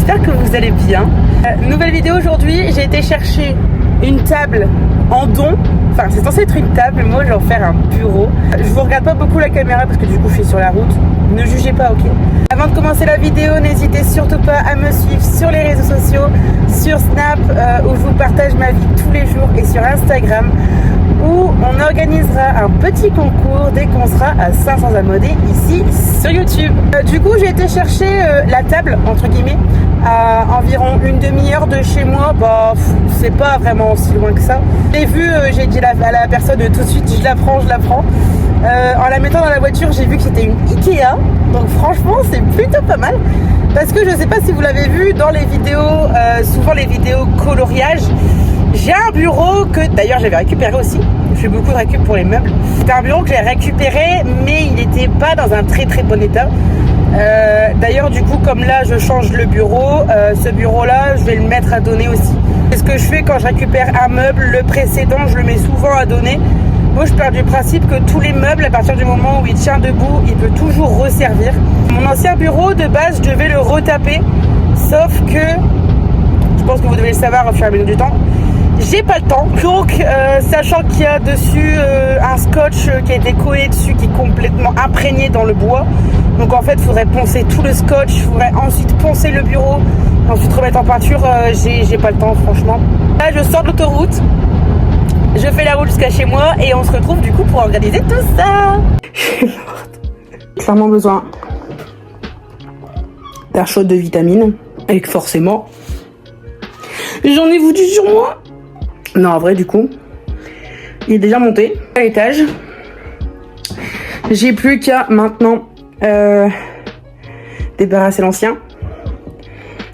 j'espère que vous allez bien. Nouvelle vidéo aujourd'hui, j'ai été chercher une table en don. Enfin, c'est censé être une table, moi je vais en faire un bureau. Je vous regarde pas beaucoup la caméra parce que du coup je suis sur la route. Ne jugez pas, ok? Avant de commencer la vidéo, n'hésitez surtout pas à me suivre sur les réseaux sociaux, sur Snap où je vous partage ma vie tous les jours, et sur Instagram où on organisera un petit concours dès qu'on sera à 500 abonnés ici sur YouTube. Du coup, j'ai été chercher la table, entre guillemets, à environ une demi-heure de chez moi. Bah, c'est pas vraiment si loin que ça. J'ai vu, j'ai dit à la personne tout de suite, je la prends. En la mettant dans la voiture, j'ai vu que c'était une Ikea. Donc franchement, c'est plutôt pas mal. Parce que je sais pas si vous l'avez vu dans les vidéos, souvent les vidéos coloriage. J'ai un bureau que d'ailleurs j'avais récupéré aussi. Je fais beaucoup de récup pour les meubles. C'était un bureau que j'ai récupéré, mais il n'était pas dans un très très bon état. D'ailleurs, du coup, comme là je change le bureau, ce bureau là je vais le mettre à donner aussi. C'est ce que je fais quand je récupère un meuble. Le précédent, je le mets souvent à donner. Moi je pars du principe que tous les meubles, à partir du moment où il tient debout, il peut toujours resservir. Mon ancien bureau de base, je devais le retaper, sauf que je pense que vous devez le savoir au fur et à mesure du temps, j'ai pas le temps. Donc sachant qu'il y a dessus un scotch qui a été collé dessus, qui est complètement imprégné dans le bois, donc en fait il faudrait poncer tout le scotch, il faudrait ensuite poncer le bureau, ensuite remettre en peinture. J'ai pas le temps franchement. Là je sors de l'autoroute, je fais la route jusqu'à chez moi et on se retrouve du coup pour organiser tout ça. Je suis morte. Clairement besoin d'air chaud, de vitamines, et que forcément j'en ai voulu sur moi. Non, en vrai, du coup, il est déjà monté à l'étage. J'ai plus qu'à maintenant débarrasser l'ancien,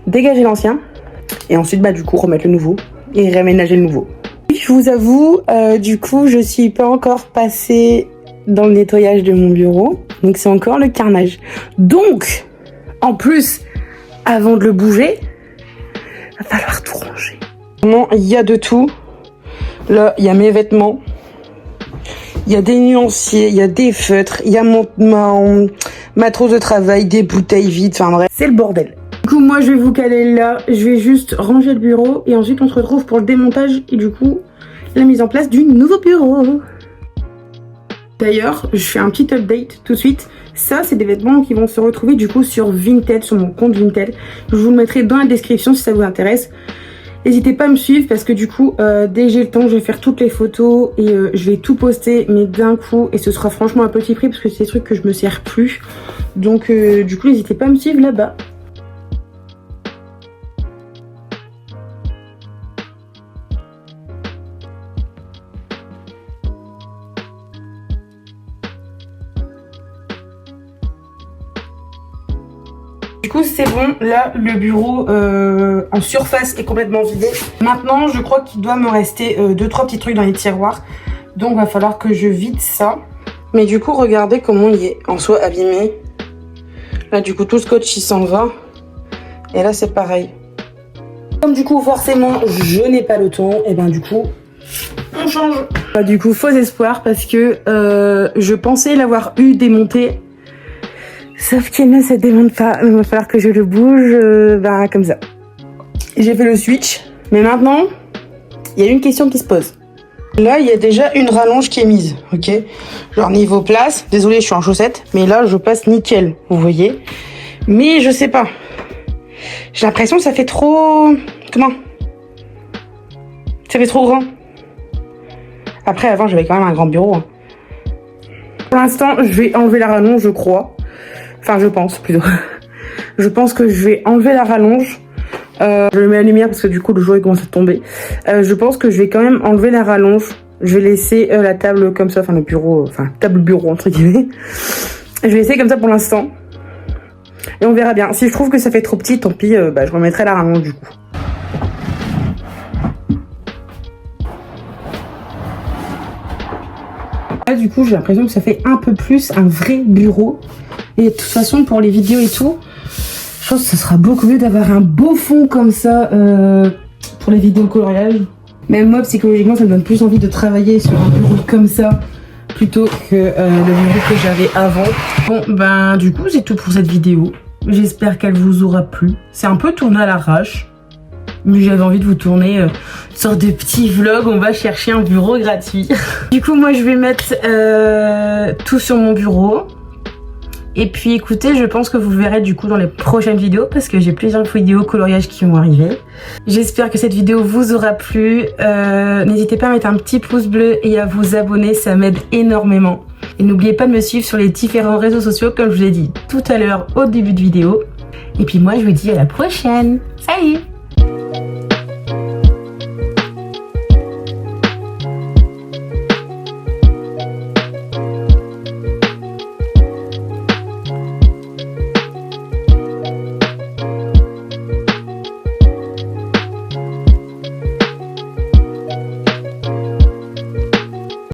dégager l'ancien, et ensuite, bah, du coup, remettre le nouveau et réaménager le nouveau. Je vous avoue, du coup, je suis pas encore passée dans le nettoyage de mon bureau, donc c'est encore le carnage. Donc, en plus, avant de le bouger, va falloir tout ranger. Non, il y a de tout. Là, il y a mes vêtements, il y a des nuanciers, il y a des feutres, il y a ma trousse de travail, des bouteilles vides, enfin bref, c'est le bordel. Du coup, moi, je vais vous caler là, je vais juste ranger le bureau et ensuite on se retrouve pour le démontage et du coup, la mise en place du nouveau bureau. D'ailleurs, je fais un petit update tout de suite. Ça, c'est des vêtements qui vont se retrouver du coup sur Vinted, sur mon compte Vinted. Je vous le mettrai dans la description si ça vous intéresse. N'hésitez pas à me suivre parce que du coup, dès que j'ai le temps, je vais faire toutes les photos et je vais tout poster, mais d'un coup. Et ce sera franchement à petit prix parce que c'est des trucs que je me sers plus. Donc du coup, n'hésitez pas à me suivre là-bas. Du coup c'est bon, là le bureau en surface est complètement vidé. Maintenant je crois qu'il doit me rester 2-3 petits trucs dans les tiroirs. Donc il va falloir que je vide ça. Mais du coup regardez comment il est en soi abîmé. Là du coup tout le scotch il s'en va. Et là c'est pareil. Comme du coup forcément je n'ai pas le temps, et ben du coup on change. Du coup faux espoir parce que je pensais l'avoir eu démonté. Sauf qu'il ne se démonte pas, il va falloir que je le bouge comme ça. J'ai fait le switch, mais maintenant, il y a une question qui se pose. Là, il y a déjà une rallonge qui est mise, ok? Genre niveau place, désolé, je suis en chaussettes, mais là, je passe nickel, vous voyez? Mais je sais pas. J'ai l'impression que ça fait trop... Comment? Ça fait trop grand. Après, avant, j'avais quand même un grand bureau. Hein. Pour l'instant, je vais enlever la rallonge, je crois. Enfin, je pense plutôt. Je pense que je vais enlever la rallonge. Je mets la lumière parce que du coup le jour il commence à tomber. Je pense que je vais quand même enlever la rallonge. Je vais laisser la table comme ça, enfin le bureau, table bureau entre guillemets. Je vais laisser comme ça pour l'instant. Et on verra bien. Si je trouve que ça fait trop petit, tant pis, je remettrai la rallonge du coup. Là du coup j'ai l'impression que ça fait un peu plus un vrai bureau. Et de toute façon, pour les vidéos et tout, je pense que ce sera beaucoup mieux d'avoir un beau fond comme ça pour les vidéos coloriage. Même moi, psychologiquement, ça me donne plus envie de travailler sur un bureau comme ça plutôt que le bureau que j'avais avant. Bon, du coup, c'est tout pour cette vidéo. J'espère qu'elle vous aura plu. C'est un peu tourné à l'arrache, mais j'avais envie de vous tourner une sorte de petit vlog. On va chercher un bureau gratuit. Du coup, moi, je vais mettre tout sur mon bureau. Et puis écoutez, je pense que vous verrez du coup dans les prochaines vidéos parce que j'ai plusieurs vidéos coloriage qui vont arriver. J'espère que cette vidéo vous aura plu. N'hésitez pas à mettre un petit pouce bleu et à vous abonner, ça m'aide énormément. Et n'oubliez pas de me suivre sur les différents réseaux sociaux comme je vous ai dit tout à l'heure au début de vidéo. Et puis moi je vous dis à la prochaine. Salut!